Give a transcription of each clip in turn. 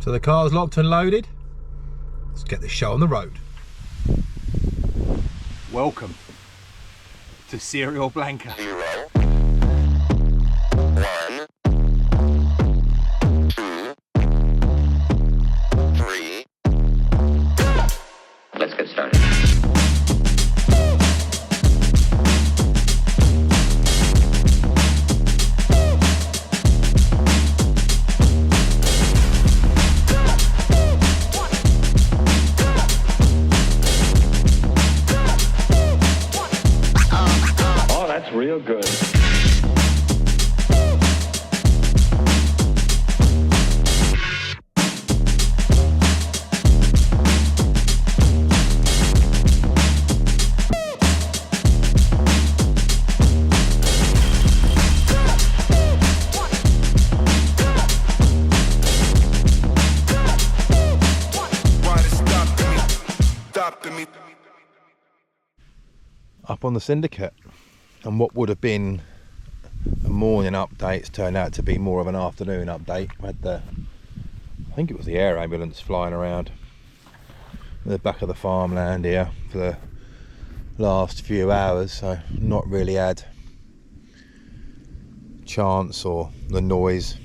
So the car's locked and loaded. Let's get the show on the road. Welcome to Serial Blanca. 0, 1, 2, 3. Let's get started. Real good. Up on the Syndicate, and what would have been a morning update has turned out to be more of an afternoon update. I had I think it was the air ambulance flying around the back of the farmland here for the last few hours, so not really had chance or the noise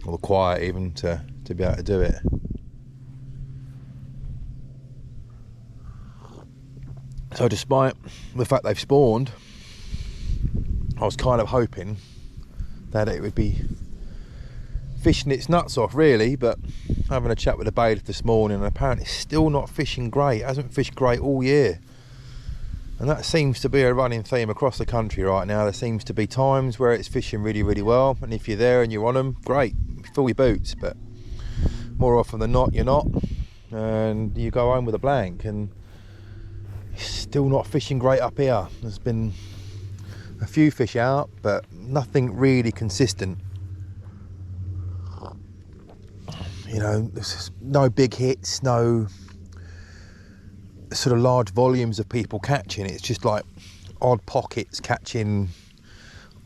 or the quiet even to be able to do it. So despite the fact they've spawned, I was kind of hoping that it would be fishing its nuts off really, but having a chat with the bailiff this morning, and apparently it's still not fishing great. It hasn't fished great all year, and that seems to be a running theme across the country right now. There seems to be times where it's fishing really, really well, and if you're there and you're on them, great, fill your boots, but more often than not you're not, and you go home with a blank, and it's still not fishing great up here. There's been a few fish out, but nothing really consistent. You know, there's no big hits, no sort of large volumes of people catching. It's just like odd pockets catching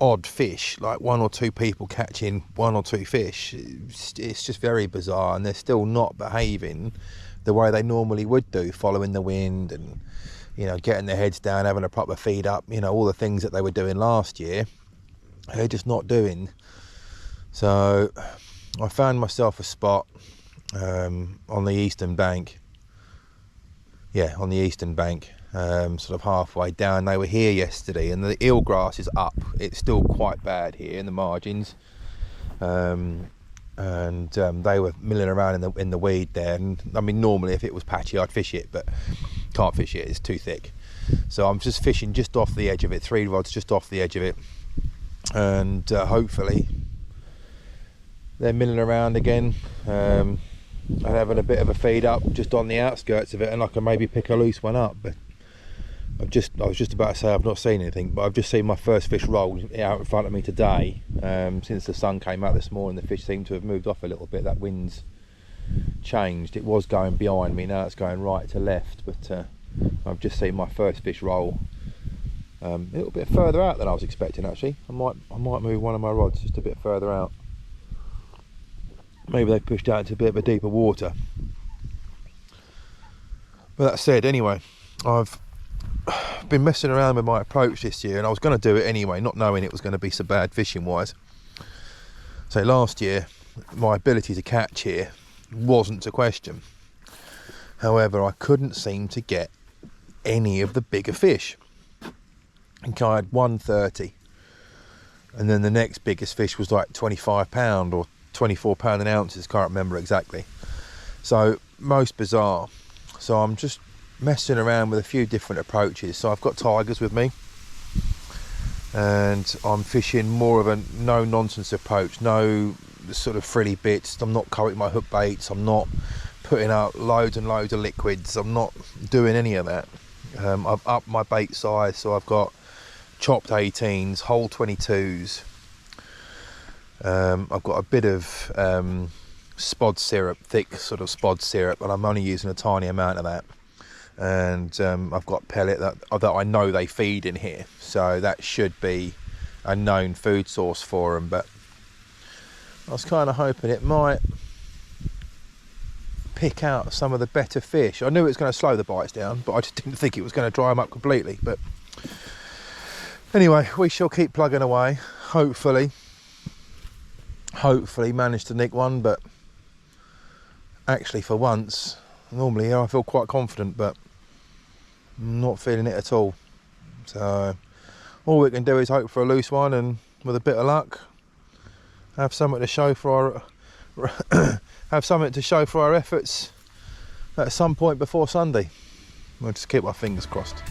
odd fish, like one or two people catching one or two fish. It's just very bizarre, and they're still not behaving the way they normally would do, following the wind and, you know, getting their heads down, having a proper feed up, you know, all the things that they were doing last year, they're just not doing. So I found myself a spot on the eastern bank. Yeah, on the eastern bank, sort of halfway down. They were here yesterday, and the eelgrass is up. It's still quite bad here in the margins. And they were milling around in the weed there, and I mean normally if it was patchy I'd fish it, but can't fish it, it's too thick. So I'm just fishing just off the edge of it, 3 rods just off the edge of it, and hopefully they're milling around again, and having a bit of a feed up just on the outskirts of it, and I can maybe pick a loose one up. But I was just about to say I've not seen anything, but I've just seen my first fish roll out in front of me today. Since the sun came out this morning, the fish seem to have moved off a little bit. That wind's changed. It was going behind me, now it's going right to left, but I've just seen my first fish roll a little bit further out than I was expecting actually. I might move one of my rods just a bit further out. Maybe they pushed out into a bit of a deeper water. But that said, anyway, I've been messing around with my approach this year, and I was going to do it anyway, not knowing it was going to be so bad fishing wise. So last year my ability to catch here wasn't a question. However, I couldn't seem to get any of the bigger fish. I think I had 130, and then the next biggest fish was like 25 pound or 24 pound in ounces, can't remember exactly. So most bizarre. So I'm just messing around with a few different approaches. So I've got tigers with me, and I'm fishing more of a no nonsense approach, no sort of frilly bits. I'm not currying my hook baits, I'm not putting out loads and loads of liquids, I'm not doing any of that. I've upped my bait size, so I've got chopped 18s, whole 22s. I've got a bit of spod syrup, thick sort of spod syrup, and I'm only using a tiny amount of that. And I've got pellet that I know they feed in here, so that should be a known food source for them. But I was kind of hoping it might pick out some of the better fish. I knew it was going to slow the bites down, but I just didn't think it was going to dry them up completely. But anyway, we shall keep plugging away. Hopefully manage to nick one, but actually for once, normally I feel quite confident, but I'm not feeling it at all. So all we can do is hope for a loose one, and with a bit of luck, have something to show for our efforts at some point before Sunday. We'll just keep our fingers crossed.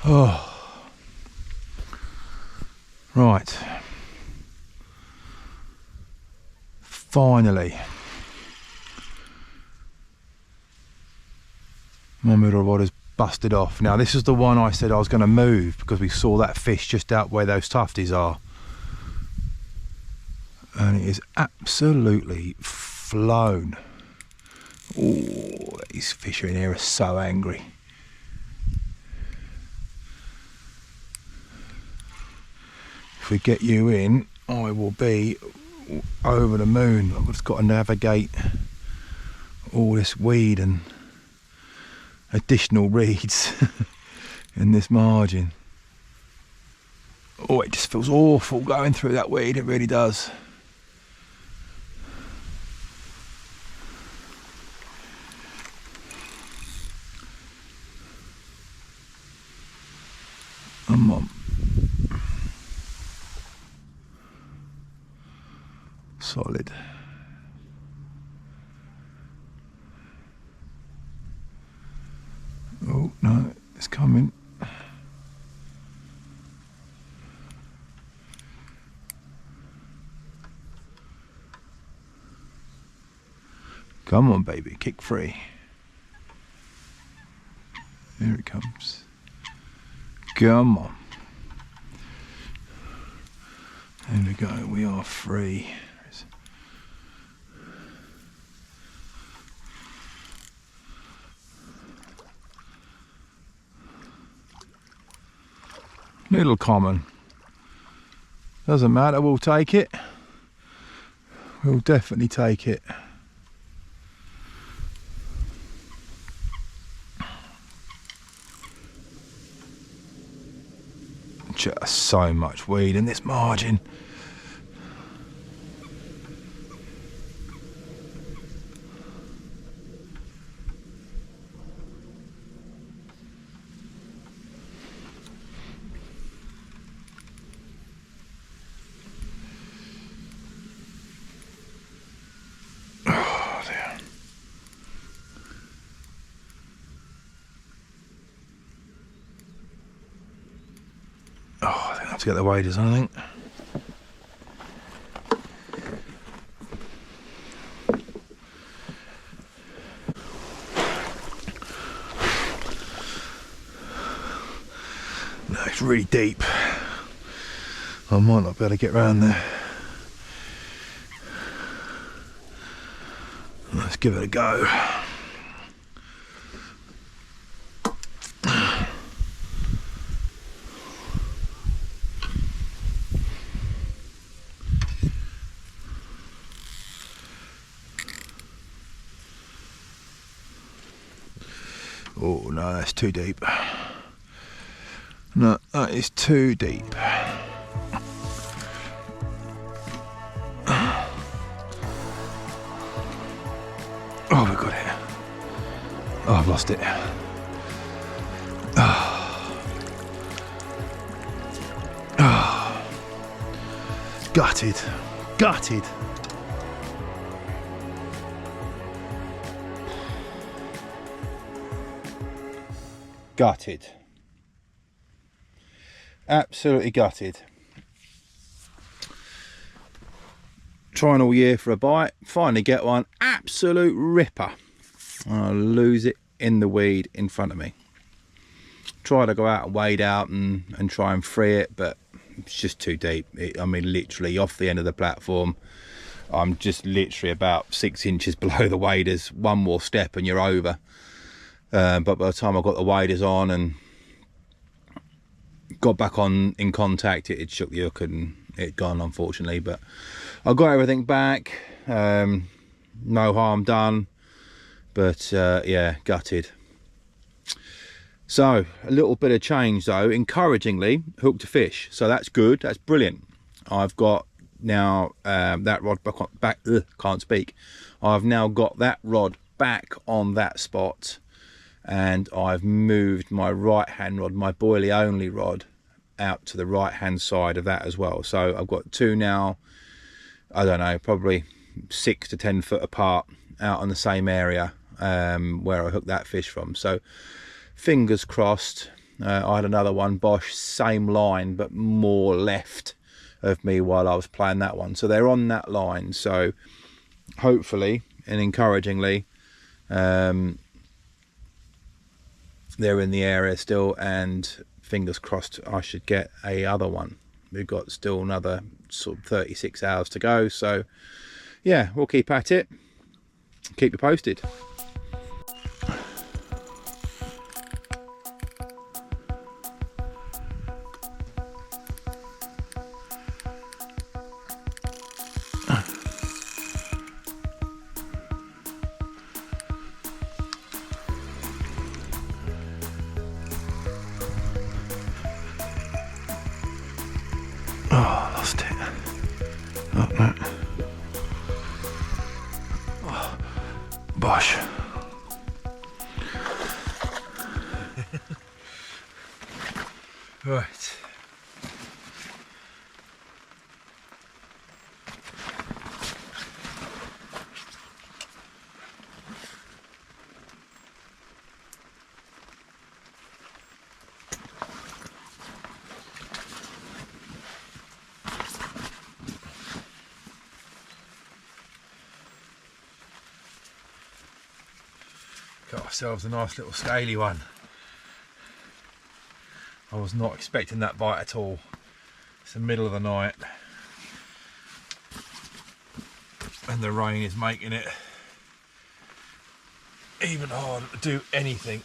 Oh, right. Finally, my middle rod is busted off. Now this is the one I said I was going to move because we saw that fish just out where those tufties are, and it is absolutely flown. Oh, these fish in here are so angry. If we get you in, I will be over the moon. I've just got to navigate all this weed and additional reeds in this margin. Oh, it just feels awful going through that weed, it really does. Come on. Solid. Oh no, it's coming. Come on, baby, kick free. Here it comes. Come on. There we go, we are free. Little common. Doesn't matter, we'll take it. We'll definitely take it. Just so much weed in this margin. To get the waders on, I think. No, it's really deep. I might not be able to get round there. Let's give it a go. Oh no, that's too deep. No, that is too deep. Oh, we got it. Oh, I've lost it. Oh. Oh. Gutted. Gutted. Gutted. Absolutely gutted. Trying all year for a bite, finally get one, absolute ripper. I lose it in the weed in front of me. Try to go out and wade out and try and free it, but it's just too deep. I mean, literally off the end of the platform. I'm just literally about 6 inches below the waders. One more step and you're over. But by the time I got the waders on and got back on in contact, it shook the hook and it gone, unfortunately. But I got everything back. No harm done. But yeah, gutted. So a little bit of change though. Encouragingly, hooked a fish. So that's good. That's brilliant. I've got now that rod back. Can't speak. I've now got that rod back on that spot, and I've moved my right hand rod, my boilie only rod, out to the right hand side of that as well. So I've got two now, I don't know, probably 6 to 10 foot apart, out on the same area where I hooked that fish from. So fingers crossed. I had another one, Bosch, same line but more left of me while I was playing that one. So they're on that line, so hopefully and encouragingly they're in the area still, and fingers crossed I should get a other one. We've got still another sort of 36 hours to go, so yeah, we'll keep at it, keep you posted. Oh, lost it. Oh, no. Oh, Bosch. Right. Got ourselves a nice little scaly one. I was not expecting that bite at all. It's the middle of the night and the rain is making it even harder to do anything.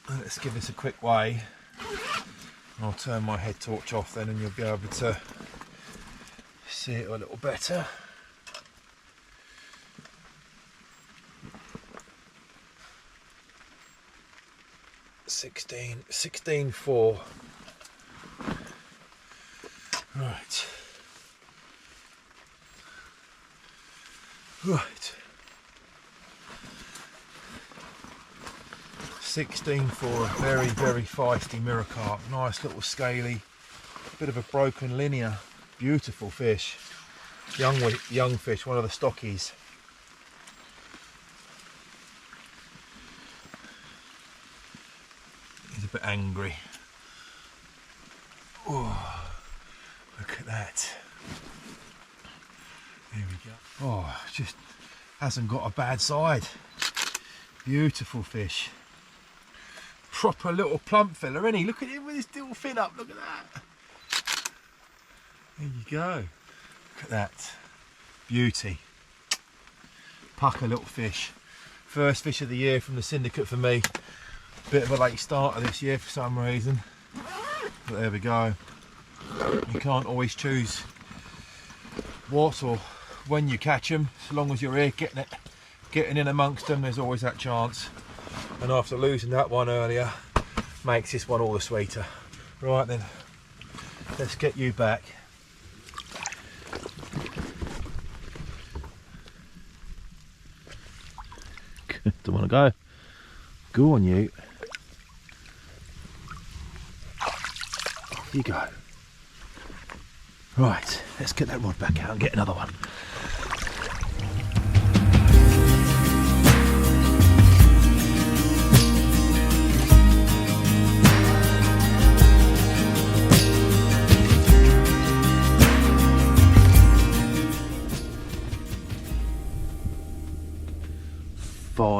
Let's give this a quick weigh. I'll turn my head torch off then and you'll be able to see it a little better. 16.4. Right. 16.4, very feisty mirror carp. Nice little scaly, bit of a broken linear, beautiful fish. Young fish, one of the stockies. He's a bit angry. Oh, look at that. There we go. Oh, just hasn't got a bad side. Beautiful fish. Proper little plump fella, isn't he? Look at him with his little fin up. Look at that. There you go. Look at that. Beauty. Pucker little fish. First fish of the year from the syndicate for me. Bit of a late starter this year for some reason. But there we go. You can't always choose what or when you catch them. As long as you're here getting in amongst them, there's always that chance. And after losing that one earlier, makes this one all the sweeter. Right then, let's get you back. Don't want to go. Go on, you. Off you go. Right, let's get that rod back out and get another one.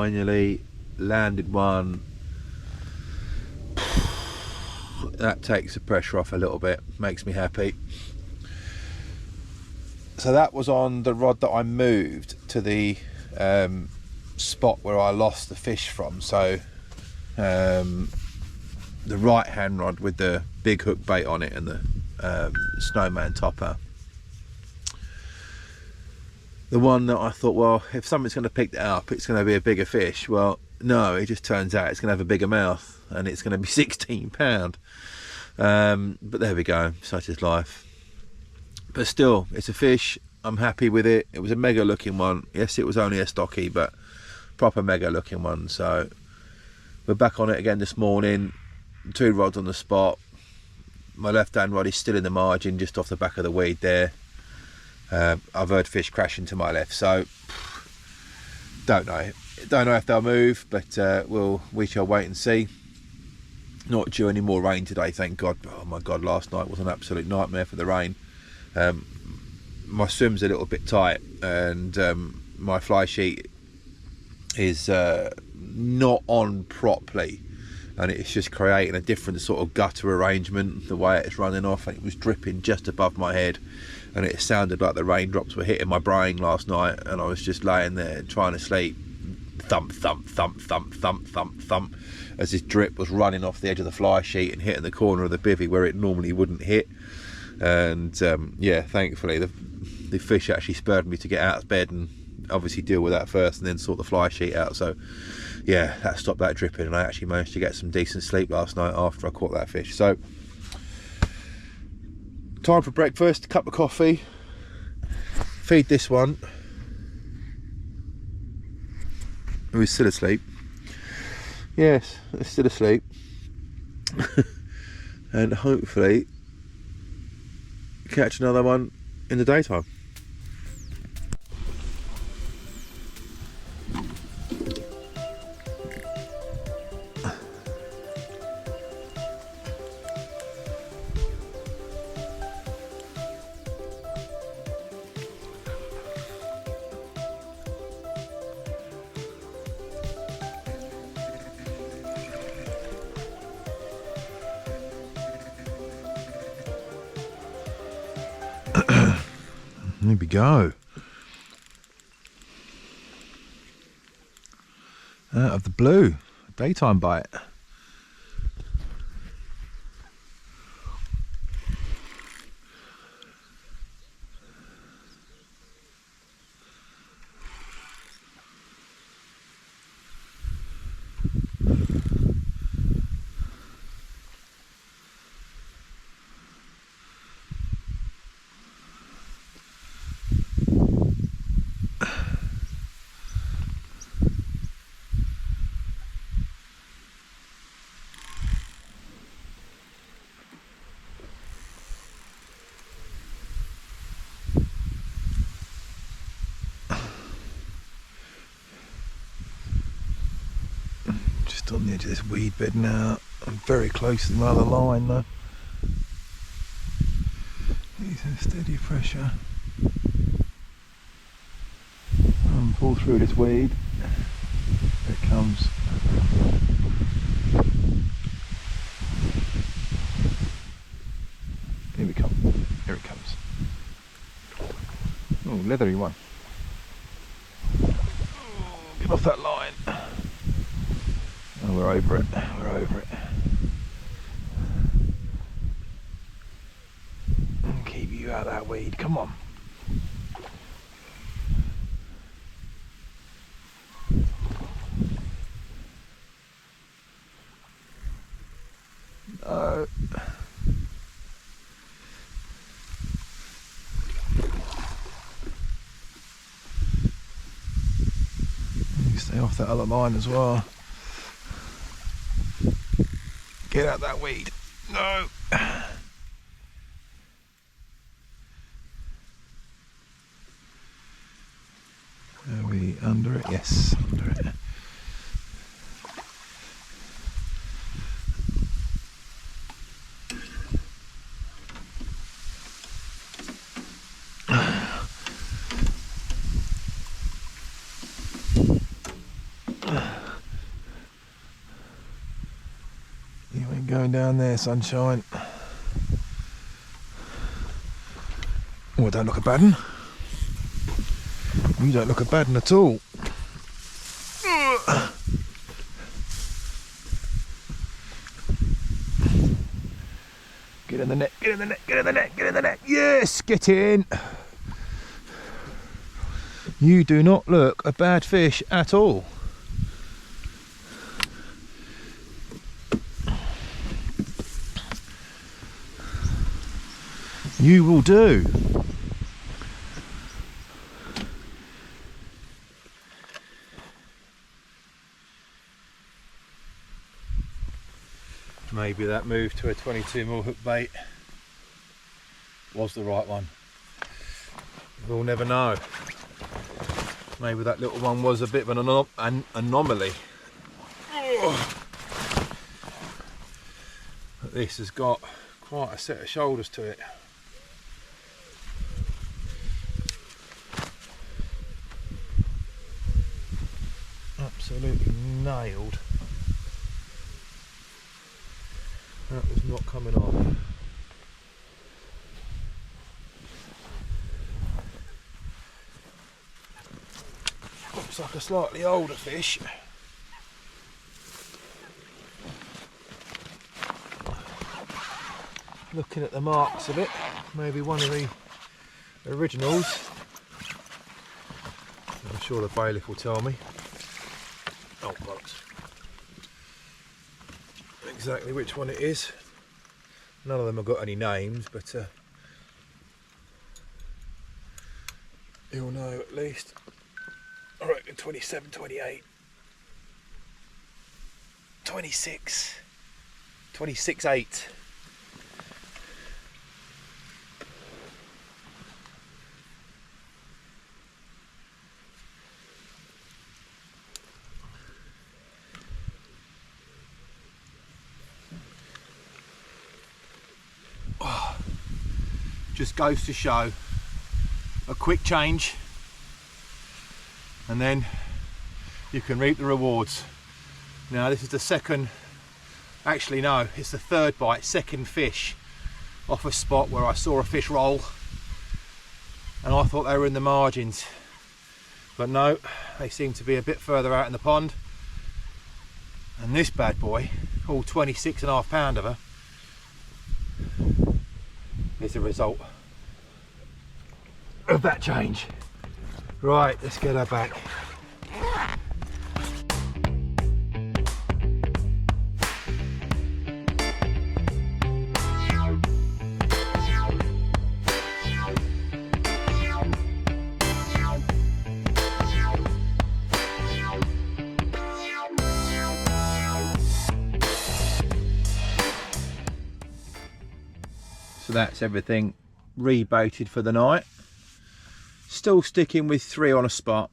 finally landed one. That takes the pressure off a little bit, makes me happy. So that was on the rod that I moved to the spot where I lost the fish from. So the right hand rod with the big hook bait on it and the snowman topper. The one that I thought, well, if something's going to pick that up, it's going to be a bigger fish. Well, no, it just turns out it's going to have a bigger mouth and it's going to be 16 pound. But there we go, such is life. But still, it's a fish. I'm happy with it. It was a mega looking one. Yes, it was only a stocky, but proper mega looking one. So we're back on it again this morning. 2 rods on the spot. My left hand rod is still in the margin, just off the back of the weed there. I've heard fish crashing to my left, so don't know if they'll move, but we shall wait and see. Not due any more rain today, thank God. Oh my God, last night was an absolute nightmare for the rain. My swim's a little bit tight, and my fly sheet is not on properly, and it's just creating a different sort of gutter arrangement the way it's running off, and it was dripping just above my head, and it sounded like the raindrops were hitting my brain last night, and I was just laying there trying to sleep. Thump, thump, thump, thump, thump, thump, thump, as this drip was running off the edge of the fly sheet and hitting the corner of the bivvy where it normally wouldn't hit. And yeah, thankfully the fish actually spurred me to get out of bed and obviously deal with that first and then sort the fly sheet out. So yeah, that stopped that dripping, and I actually managed to get some decent sleep last night after I caught that fish. So time for breakfast, cup of coffee, feed this one, who is still asleep. Yes, it's still asleep. And hopefully catch another one in the daytime. There we go. Out of the blue, daytime bite. On the edge of this weed bed now. I'm very close to another line though. Needs a steady pressure. Pull through this weed. Here it comes. Here we come. Here it comes. Oh, leathery one. Get off that line. Oh, we're over it, we're over it. Keep you out of that weed, come on. No. You stay off that other line as well. Get out that weed. No. Are we under it? Yes, under it. Going down there, sunshine. Oh, don't look a bad one. You don't look a bad one at all. Get in the net, get in the net, get in the net, get in the net. Yes, get in. You do not look a bad fish at all. You will do. Maybe that move to a 22mm hook bait was the right one. We'll never know. Maybe that little one was a bit of an anomaly. But this has got quite a set of shoulders to it. Absolutely nailed. That was not coming off. Looks like a slightly older fish. Looking at the marks of it, maybe one of the originals. I'm sure the bailiff will tell me. Oh, bollocks. Exactly which one it is. None of them have got any names, but you'll know at least. I reckon 27, 28, 26, 26, 8. Just goes to show a quick change and then you can reap the rewards. Now this is the second, actually no, it's the third bite, second fish off a spot where I saw a fish roll and I thought they were in the margins, but no, they seem to be a bit further out in the pond. And this bad boy, all 26.5 pound of her, is the result of that change. Right, let's get her back. So that's everything rebaited for the night. Still sticking with 3 on a spot.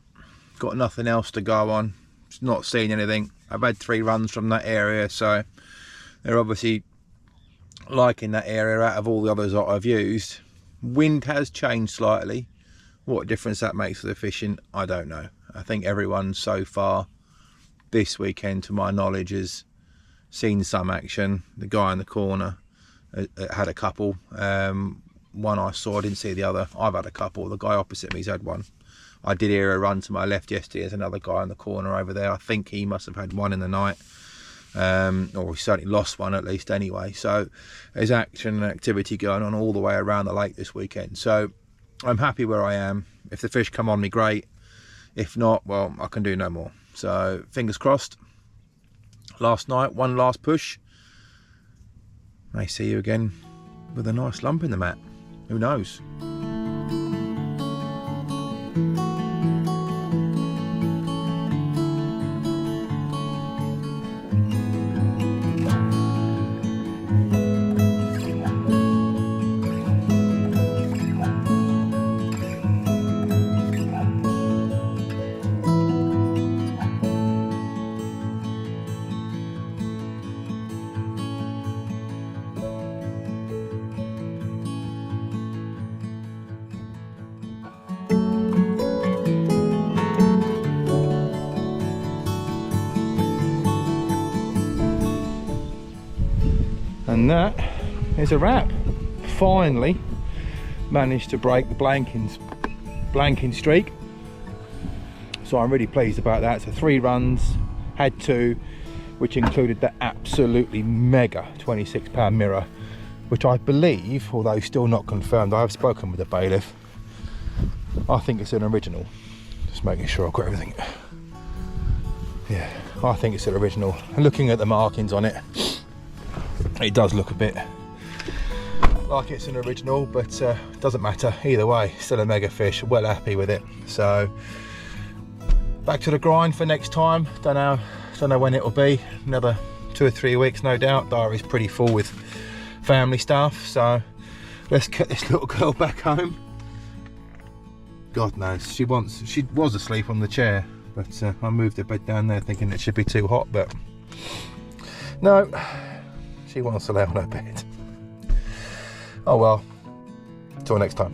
Got nothing else to go on. Not seeing anything. I've had 3 runs from that area, so they're obviously liking that area out of all the others that I've used. Wind has changed slightly. What difference that makes for the fishing, I don't know. I think everyone so far this weekend, to my knowledge, has seen some action. The guy in the corner had a couple. One I saw, I didn't see the other. I've had a couple. The guy opposite me's had one. I did hear a run to my left yesterday. There's another guy in the corner over there. I think he must have had one in the night. Or he certainly lost one at least anyway. So there's action and activity going on all the way around the lake this weekend. So I'm happy where I am. If the fish come on me, great. If not, well, I can do no more. So fingers crossed. Last night, one last push. May see you again with a nice lump in the mat. Who knows? And that is a wrap. Finally managed to break the blanking streak, so I'm really pleased about that. So 3 runs, had 2, which included the absolutely mega 26-pound mirror, which I believe, although still not confirmed, I have spoken with the bailiff, I think it's an original. Just making sure I've got everything. Yeah, I think it's an original. Looking at the markings on it, it does look a bit like it's an original, but doesn't matter either way. Still a mega fish. Well happy with it. So back to the grind for next time. Don't know when it will be. Another 2 or 3 weeks, no doubt. Diary's pretty full with family stuff, so let's get this little girl back home. God knows, she was asleep on the chair, but I moved her bed down there thinking it should be too hot, but no, she wants to lay on her bed. Oh well, till next time.